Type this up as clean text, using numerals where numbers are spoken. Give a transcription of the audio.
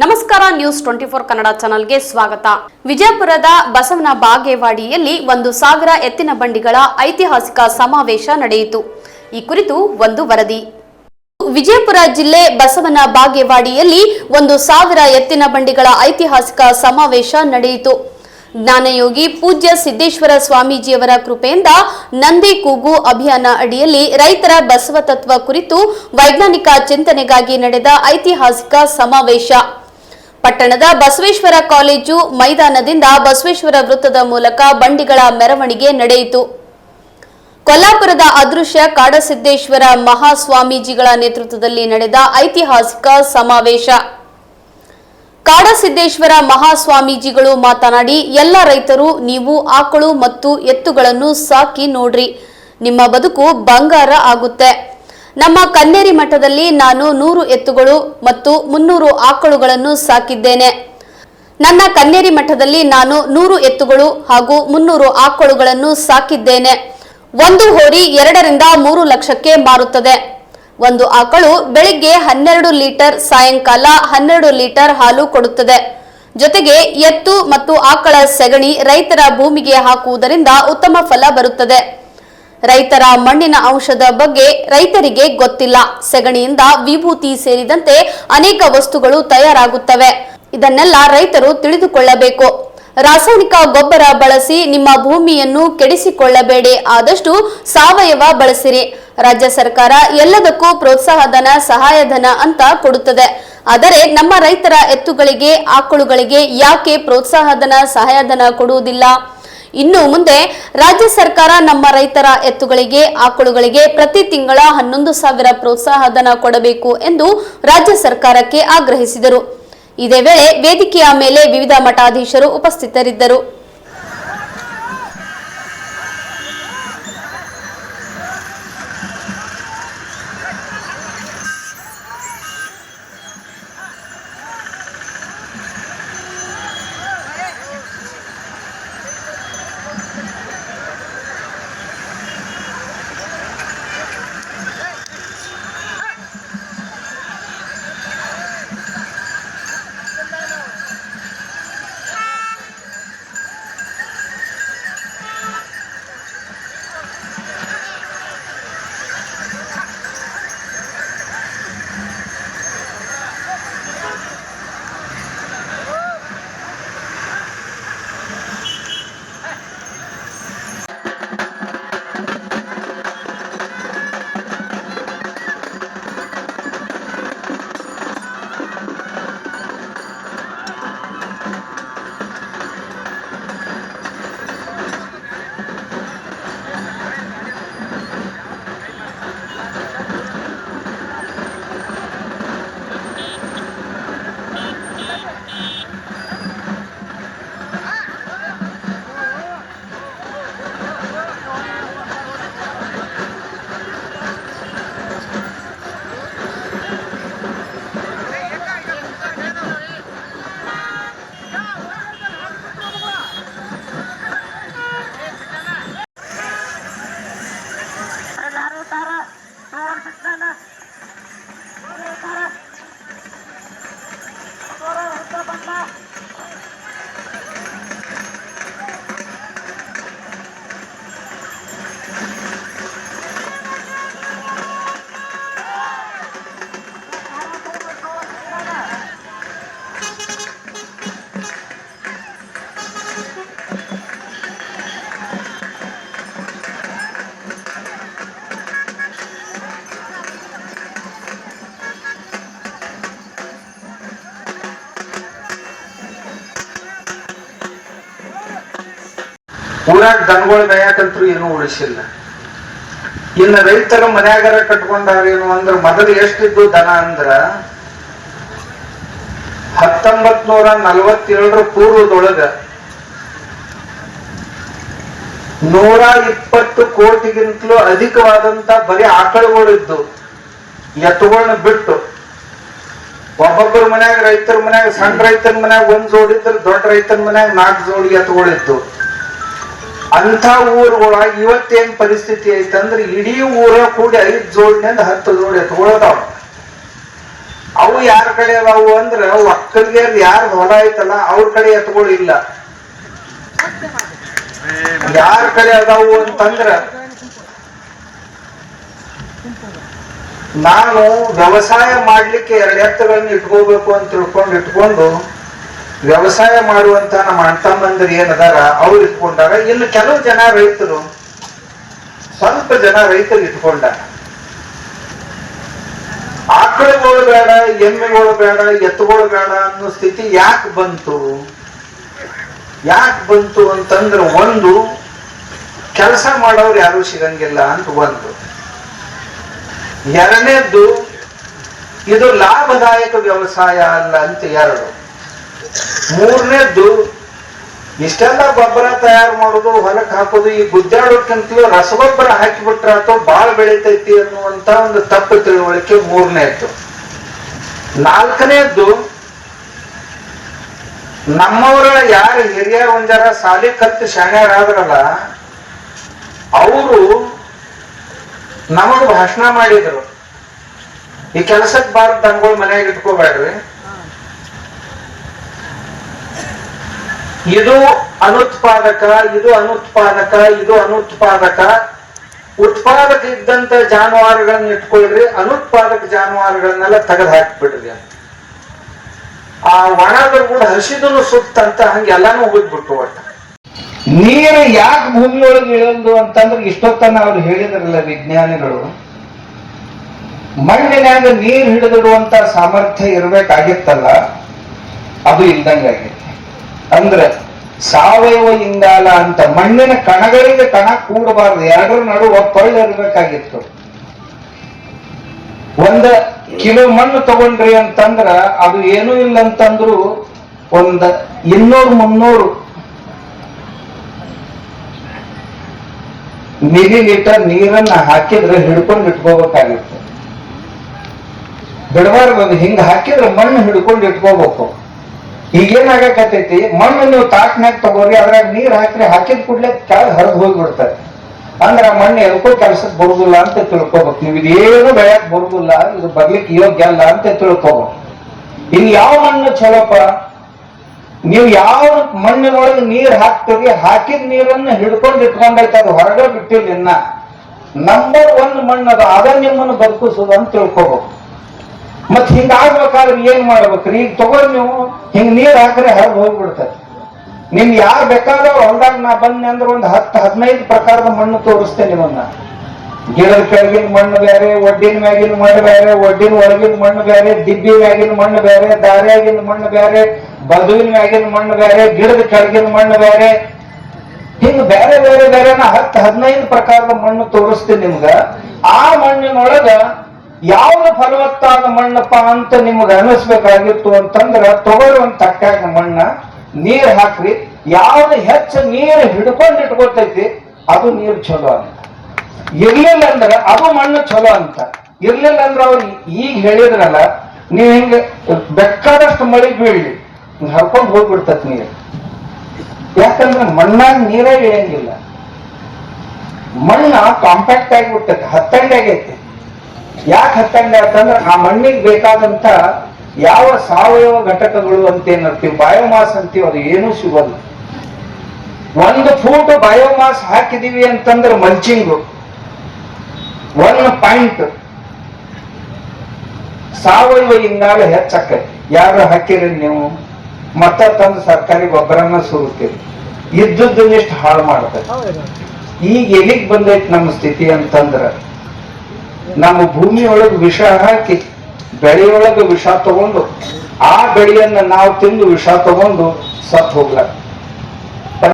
ನಮಸ್ಕಾರ ನ್ಯೂಸ್ 24 ಕನ್ನಡ ಚಾನೆಲ್ಗೆ ಸ್ವಾಗತ. ವಿಜಯಪುರದ ಬಸವನ ಬಾಗೇವಾಡಿಯಲ್ಲಿ 1,000 ಎತ್ತಿನ ಬಂಡಿಗಳ ಐತಿಹಾಸಿಕ ಸಮಾವೇಶ ನಡೆಯಿತು. ಈ ಕುರಿತು ಒಂದು ವರದಿ. ವಿಜಯಪುರ ಜಿಲ್ಲೆ ಬಸವನ ಬಾಗೇವಾಡಿಯಲ್ಲಿ 1,000 ಎತ್ತಿನ ಬಂಡಿಗಳ ಐತಿಹಾಸಿಕ ಸಮಾವೇಶ ನಡೆಯಿತು. ಜ್ಞಾನಯೋಗಿ ಪೂಜ್ಯ ಸಿದ್ದೇಶ್ವರ ಸ್ವಾಮೀಜಿಯವರ ಕೃಪೆಯಿಂದ ನಂದಿ ಕೂಗು ಅಭಿಯಾನ ಅಡಿಯಲ್ಲಿ ರೈತರ ಬಸವ ತತ್ವ ಕುರಿತು ವೈಜ್ಞಾನಿಕ ಚಿಂತನೆಗಾಗಿ ನಡೆದ ಐತಿಹಾಸಿಕ ಸಮಾವೇಶ ಪಟ್ಟಣದ ಬಸವೇಶ್ವರ ಕಾಲೇಜು ಮೈದಾನದಿಂದ ಬಸವೇಶ್ವರ ವೃತ್ತದ ಮೂಲಕ ಬಂಡಿಗಳ ಮೆರವಣಿಗೆ ನಡೆಯಿತು. ಕೊಲ್ಲಾಪುರದ ಅದೃಶ್ಯ ಕಾಡಸಿದ್ದೇಶ್ವರ ಮಹಾಸ್ವಾಮೀಜಿಗಳ ನೇತೃತ್ವದಲ್ಲಿ ನಡೆದ ಐತಿಹಾಸಿಕ ಸಮಾವೇಶ. ಕಾಡಸಿದ್ದೇಶ್ವರ ಮಹಾಸ್ವಾಮೀಜಿಗಳು ಮಾತನಾಡಿ, ಎಲ್ಲ ರೈತರು ನೀವು ಆಕಳು ಮತ್ತು ಎತ್ತುಗಳನ್ನು ಸಾಕಿ ನೋಡ್ರಿ, ನಿಮ್ಮ ಬದುಕು ಬಂಗಾರ ಆಗುತ್ತೆ. ನಮ್ಮ ಕನ್ನೇರಿ ಮಠದಲ್ಲಿ ನಾನು 100 ಎತ್ತುಗಳು ಮತ್ತು 300 ಆಕಳುಗಳನ್ನು ಸಾಕಿದ್ದೇನೆ. ನನ್ನ ಕನ್ನೇರಿ ಮಠದಲ್ಲಿ ನಾನು 100 ಎತ್ತುಗಳು ಹಾಗೂ 300 ಆಕಳುಗಳನ್ನು ಸಾಕಿದ್ದೇನೆ. ಒಂದು ಹೋರಿ 2 ರಿಂದ 3 ಲಕ್ಷಕ್ಕೆ ಮಾರುತ್ತದೆ. ಒಂದು ಆಕಳು ಬೆಳಿಗ್ಗೆ 12 ಲೀಟರ್, ಸಾಯಂಕಾಲ 12 ಲೀಟರ್ ಹಾಲು ಕೊಡುತ್ತದೆ. ಜೊತೆಗೆ ಎತ್ತು ಮತ್ತು ಆಕಳ ಸೆಗಣಿ ರೈತರ ಭೂಮಿಗೆ ಹಾಕುವುದರಿಂದ ಉತ್ತಮ ಫಲ ಬರುತ್ತದೆ. ರೈತರ ಮಣ್ಣಿನ ಅಂಶದ ಬಗ್ಗೆ ರೈತರಿಗೆ ಗೊತ್ತಿಲ್ಲ. ಸೆಗಣಿಯಿಂದ ವಿಭೂತಿ ಸೇರಿದಂತೆ ಅನೇಕ ವಸ್ತುಗಳು ತಯಾರಾಗುತ್ತವೆ. ಇದನ್ನೆಲ್ಲ ರೈತರು ತಿಳಿದುಕೊಳ್ಳಬೇಕು. ರಾಸಾಯನಿಕ ಗೊಬ್ಬರ ಬಳಸಿ ನಿಮ್ಮ ಭೂಮಿಯನ್ನು ಕೆಡಿಸಿಕೊಳ್ಳಬೇಡಿ. ಆದಷ್ಟು ಸಾವಯವ ಬಳಸಿರಿ. ರಾಜ್ಯ ಸರ್ಕಾರ ಎಲ್ಲದಕ್ಕೂ ಪ್ರೋತ್ಸಾಹಧನ, ಸಹಾಯಧನ ಅಂತ ಕೊಡುತ್ತದೆ. ಆದರೆ ನಮ್ಮ ರೈತರ ಎತ್ತುಗಳಿಗೆ, ಆಕಳುಗಳಿಗೆ ಯಾಕೆ ಪ್ರೋತ್ಸಾಹಧನ, ಸಹಾಯಧನ ಕೊಡುವುದಿಲ್ಲ? ಇನ್ನು ಮುಂದೆ ರಾಜ್ಯ ಸರ್ಕಾರ ನಮ್ಮ ರೈತರ ಎತ್ತುಗಳಿಗೆ, ಆಕಳುಗಳಿಗೆ ಪ್ರತಿ ತಿಂಗಳ 11,000 ಪ್ರೋತ್ಸಾಹಧನ ಕೊಡಬೇಕು ಎಂದು ರಾಜ್ಯ ಸರ್ಕಾರಕ್ಕೆ ಆಗ್ರಹಿಸಿದರು. ಇದೇ ವೇಳೆ ವೇದಿಕೆಯ ಮೇಲೆ ವಿವಿಧ ಮಠಾಧೀಶರು ಉಪಸ್ಥಿತರಿದ್ದರು. ಊರಾಗ ದನಗಳು ಮೇಯಾಕಂತ್ರು ಏನೂ ಉಳಿಸಿಲ್ಲ. ಇನ್ನು ರೈತರ ಮನ್ಯಾಗಾರ ಕಟ್ಕೊಂಡಾರೇನು ಅಂದ್ರ ಮೊದಲು ಎಷ್ಟಿದ್ದು ದನ ಅಂದ್ರ 1947 ಪೂರ್ವದೊಳಗ 120 ಕೋಟಿಗಿಂತಲೂ ಅಧಿಕವಾದಂತ ಬರೀ ಆಕಳುಗಳು ಇದ್ದು. ಎತ್ತುಗಳನ್ನ ಬಿಟ್ಟು ಒಬ್ಬೊಬ್ಬರ ಮನ್ಯಾಗ, ರೈತರ ಮನ್ಯಾಗ, ಸಣ್ಣ ರೈತನ ಮನ್ಯಾಗ 1 ಜೋಡಿ ಇದ್ರೆ, ದೊಡ್ಡ ರೈತನ ಮನ್ಯಾಗ 4 ಜೋಡಿ ಎತ್ತುಗಳಿದ್ದು. ಅಂತ ಊರುಗಳಾಗ ಇವತ್ತೇನ್ ಪರಿಸ್ಥಿತಿ ಐತಂದ್ರೆ ಇಡೀ ಊರ ಕೂಡಿ 5 ಜೋಡಿನಿಂದ 10 ಜೋಡಿ ಎತ್ತುಗಳದಾವ. ಅವು ಯಾರ ಕಡೆ ಅದಾವು ಅಂದ್ರ ಒಕ್ಕಲಿಗೆ ಯಾರ ಹೊಲ ಐತಲ್ಲ ಅವ್ರ ಕಡೆ ಎತ್ತುಗಳು ಇಲ್ಲ. ಯಾರ ಕಡೆ ಅದಾವು ಅಂತಂದ್ರ ನಾನು ವ್ಯವಸಾಯ ಮಾಡ್ಲಿಕ್ಕೆ 2 ಎತ್ತುಗಳನ್ನ ಇಟ್ಕೋಬೇಕು ಅಂತ ಇಟ್ಕೊಂಡು ವ್ಯವಸಾಯ ಮಾಡುವಂತ ನಮ್ಮ ಅಣ್ತಮ್ಮಂದಿರು ಏನದಾರ ಅವ್ರು ಇಟ್ಕೊಂಡಾರ. ಇನ್ನು ಕೆಲವು ಜನ ರೈತರು, ಸ್ವಲ್ಪ ಜನ ರೈತರು ಇಟ್ಕೊಂಡಾರ. ಆಕಳುಗಳು ಬೇಡ, ಎಮ್ಮೆಗಳು ಬೇಡ, ಎತ್ತುಗಳು ಬೇಡ ಅನ್ನೋ ಸ್ಥಿತಿ ಯಾಕೆ ಬಂತು ಅಂತಂದ್ರೆ, ಒಂದು ಕೆಲಸ ಮಾಡೋರು ಯಾರು ಸಿಗಂಗಿಲ್ಲ ಅಂತ ಒಂದು. ಎರಡನೇದ್ದು, ಇದು ಲಾಭದಾಯಕ ವ್ಯವಸಾಯ ಅಲ್ಲ ಅಂತ 2. ಮೂರನೇದ್ದು, ಇಷ್ಟೆಲ್ಲ ಗೊಬ್ಬರ ತಯಾರು ಮಾಡೋದು, ಹೊಲಕ್ಕೆ ಹಾಕೋದು, ಈ ಗುದ್ದಾಡೋಕ್ಕಿಂತಲೂ ರಸಗೊಬ್ಬರ ಹಾಕಿಬಿಟ್ರೆ ಅಥವಾ ಬಾಳ ಬೆಳಿತೈತಿ ಅನ್ನುವಂತ ಒಂದು ತಪ್ಪು ತಿಳುವಳಿಕೆ 3ನೇದ್ದು. 4ನೇದ್ದು, ನಮ್ಮವರ ಯಾರು ಹಿರಿಯ ಒಂದರ ಸಾಲಿ ಕತ್ತು ಶಾಣ್ಯರಾದ್ರಲ್ಲ ಅವರು ನಮಗ ಭಾಷಣ ಮಾಡಿದ್ರು, ಈ ಕೆಲಸಕ್ಕೆ ಬಾರ ದನಗಳು ಮನೆಯಾಗ ಇಟ್ಕೋಬೇಡ್ರಿ, ಇದು ಅನುತ್ಪಾದಕ, ಇದು ಅನುತ್ಪಾದಕ, ಇದು ಅನುತ್ಪಾದಕ. ಉತ್ಪಾದಕ ಇದ್ದಂತ ಜಾನುವಾರುಗಳನ್ನ ಇಟ್ಕೊಳ್ರಿ, ಅನುತ್ಪಾದಕ ಜಾನುವಾರುಗಳನ್ನೆಲ್ಲ ತೆಗೆದು ಹಾಕಿಬಿಡ್ರಿ. ಆ ಒಣದ್ರ ಕೂಡ ಹಸಿದನು ಸುತ್ತ ಅಂತ ಹಂಗೆಲ್ಲಾನು ಹೋಗ್ಬಿಟ್ಟು. ಒಟ್ಟು ನೀರು ಯಾಕೆ ಭೂಮಿಯೊಳಗೆ ಇಳಿದು ಅಂತಂದ್ರೆ, ಇಷ್ಟೊತ್ತನ ಅವ್ರು ಹೇಳಿದ್ರಲ್ಲ ವಿಜ್ಞಾನಿಗಳು, ಮಣ್ಣಿನಾಗ ನೀರು ಹಿಡಿದಿಡುವಂತ ಸಾಮರ್ಥ್ಯ ಇರ್ಬೇಕಾಗಿತ್ತಲ್ಲ, ಅದು ಇಲ್ದಂಗಾಗೈತಿ. ಅಂದ್ರೆ ಸಾವಯವ ಇಂಗಾಲ ಅಂತ ಮಣ್ಣಿನ ಕಣಗಳಿಗೆ ಕಣ ಕೂಡಬಾರ್ದು, 2ರ ನಡುವ ಪಳ್ಳ ಇರ್ಬೇಕಾಗಿತ್ತು. 1 ಕಿಲೋ ಮಣ್ಣು ತಗೊಂಡ್ರಿ ಅಂತಂದ್ರ ಅದು ಏನೂ ಇಲ್ಲ ಅಂತಂದ್ರು 200-300 ಮಿಲಿಲೀಟರ್ ನೀರನ್ನ ಹಾಕಿದ್ರೆ ಹಿಡ್ಕೊಂಡು ಇಟ್ಕೋಬೇಕಾಗಿತ್ತು. ಬಿಡಬಾರ್ದು, ಅದು ಹಿಂಗ ಹಾಕಿದ್ರೆ ಮಣ್ಣು ಹಿಡ್ಕೊಂಡು ಇಟ್ಕೋಬೇಕು. ಈಗೇನಾಗಕತ್ತೈತಿ, ಮಣ್ಣು ನೀವು ತಾಟ್ನಾಗ ತಗೋರಿ, ಅದ್ರಾಗ ನೀರ್ ಹಾಕಿದ ಕೂಡಲೇ ಕೆಳಗೆ ಹರಿದು ಹೋಗ್ಬಿಡ್ತಾರೆ. ಅಂದ್ರ ಮಣ್ಣು ಎದಕ್ಕೂ ಕೆಲ್ಸಕ್ಕೆ ಬರುದಿಲ್ಲ ಅಂತ ತಿಳ್ಕೊಬೇಕು. ನೀವು ಇದೇನು ಬೆಳೆಯಕ್ ಬರುದಿಲ್ಲ, ಇದು ಬರ್ಲಿಕ್ಕೆ ಯೋಗ್ಯ ಅಲ್ಲ ಅಂತ ತಿಳ್ಕೊಬೇಕು. ಇನ್ನು ಯಾವ ಮಣ್ಣು ಚಲೋಪ, ನೀವು ಯಾವ ಮಣ್ಣಿನೊಳಗೆ ನೀರ್ ಹಾಕ್ತೀರಿ, ಹಾಕಿದ ನೀರನ್ನ ಹಿಡ್ಕೊಂಡು ಇಟ್ಕೊಂಡೈತೆ, ಅದು ಹೊರಗೆ ಬಿಟ್ಟಿಲ್ಲ. ಇನ್ನ ನಂಬರ್ 1 ಮಣ್ಣು ಅದ ನಿಮ್ಮನ್ನು ಬದುಕಿಸೋದು ಅಂತ ತಿಳ್ಕೊಬೇಕು. ಮತ್ ಹಿಂಗಾಗ್ಬೇಕಾದ್ರೆ ಏನ್ ಮಾಡ್ಬೇಕ್ರಿ? ಈಗ ತಗೋರಿ, ನೀವು ಹಿಂಗ್ ನೀರ್ ಹಾಕ್ರೆ ಹರಿದು ಹೋಗ್ಬಿಡ್ತದೆ. ನಿಮ್ ಯಾರು ಬೇಕಾದ್ರೂ ಹೊಲ್ದಾಗ ನಾ ಬಂದೆ ಅಂದ್ರೆ 10-15 ಪ್ರಕಾರದ ಮಣ್ಣು ತೋರಿಸ್ತೇನೆ ನಿಮ್ಮನ್ನ. ಗಿಡದ ಕೆಳಗಿನ ಮಣ್ಣು ಬೇರೆ, ಒಡ್ಡಿನ ಮ್ಯಾಗಿನ ಮಣ್ಣು ಬೇರೆ, ಒಡ್ಡಿನ ಒಳಗಿನ ಮಣ್ಣು ಬೇರೆ, ದಿಬ್ಬಿ ಮ್ಯಾಗಿನ ಮಣ್ಣು ಬೇರೆ, ದಾರಿಯಾಗಿನ ಮಣ್ಣು ಬೇರೆ, ಬದುವಿನ ಮ್ಯಾಗಿನ ಮಣ್ಣು ಬೇರೆ, ಗಿಡದ ಕೆಳಗಿನ ಮಣ್ಣು ಬೇರೆ, ಹಿಂಗ್ ಬೇರೆ ಬೇರೆ ಬೇರೆ 10-15 ಪ್ರಕಾರದ ಮಣ್ಣು ತೋರಿಸ್ತೀನಿ ನಿಮ್ಗ. ಆ ಮಣ್ಣಿನೊಳಗ ಯಾವ್ದು ಫಲವತ್ತಾದ ಮಣ್ಣಪ್ಪ ಅಂತ ನಿಮ್ಗೆ ಅನಿಸ್ಬೇಕಾಗಿತ್ತು ಅಂತಂದ್ರ, ತಗೊಳ್ಳಿ 1 ತಟ್ಟಾಗ ಮಣ್ಣ ನೀರ್ ಹಾಕ್ರಿ. ಯಾವ್ದು ಹೆಚ್ಚು ನೀರು ಹಿಡ್ಕೊಂಡು ಇಟ್ಕೊತೈತಿ ಅದು ನೀರು ಚಲೋ ಅಂತ. ಇರ್ಲಿಲ್ಲ ಅಂದ್ರೆ ಅದು ಮಣ್ಣು ಚಲೋ ಅಂತ. ಇರ್ಲಿಲ್ಲ ಅಂದ್ರೆ ಅವ್ರು ಈಗ ಹೇಳಿದ್ರಲ್ಲ, ನೀವ್ ಹಿಂಗ ಬೇಕಾದಷ್ಟು ಮಳೆ ಬೀಳ್ಲಿ, ಹರ್ಕೊಂಡು ಹೋಗ್ಬಿಡ್ತತ್ ನೀರು. ಯಾಕಂದ್ರೆ ಮಣ್ಣಾಗ ನೀರೇ ಇಳಿಯಂಗಿಲ್ಲ. ಮಣ್ಣ ಕಾಂಪ್ಯಾಕ್ಟ್ ಆಗಿಬಿಡ್ತೈತಿ, ಹತ್ತಂಡಿ ಆಗೈತಿ. ಯಾಕೆ ಹತ್ತಂಡಿ ಅಂತಂದ್ರೆ ಆ ಮಣ್ಣಿಗೆ ಬೇಕಾದಂತ ಯಾವ ಸಾವಯವ ಘಟಕಗಳು ಅಂತ ಏನಂತೀವಿ, ಬಯೋಮಾಸ್ ಅಂತೀವಿ, ಅದು ಏನೂ ಸಿಗೋಲ್ಲ. 1 ಫೂಟ್ ಬಯೋಮಾಸ್ ಹಾಕಿದೀವಿ ಅಂತಂದ್ರೆ ಮಲ್ಚಿಂಗು 1 ಪಾಯಿಂಟ್ ಸಾವಯವ ಇಂಗಾಲ ಹೆಚ್ಚಾಕೈತಿ. ಯಾರು ಹಾಕಿರಿ ನೀವು? ಮತ್ತ ತಂದು ಸರ್ಕಾರಿ ಗೊಬ್ಬರನ ಸುರುತ್ತೀರಿ, ಇದ್ದದ್ದನ್ನಿಷ್ಟು ಹಾಳು ಮಾಡ್ತದೆ. ಈಗ ಎಲ್ಲಿಗೆ ಬಂದೈತಿ ನಮ್ಮ ಸ್ಥಿತಿ ಅಂತಂದ್ರ, ನಮ್ಮ ಭೂಮಿಯೊಳಗೆ ವಿಷ ಹಾಕಿ ಬೆಳೆಯೊಳಗೆ ವಿಷ ತಗೊಂಡು, ಆ ಬೆಳೆಯನ್ನ ನಾವು ತಿಂದು ವಿಷ ತಗೊಂಡು ಸತ್ತು ಹೋಗ್ಲಾಕ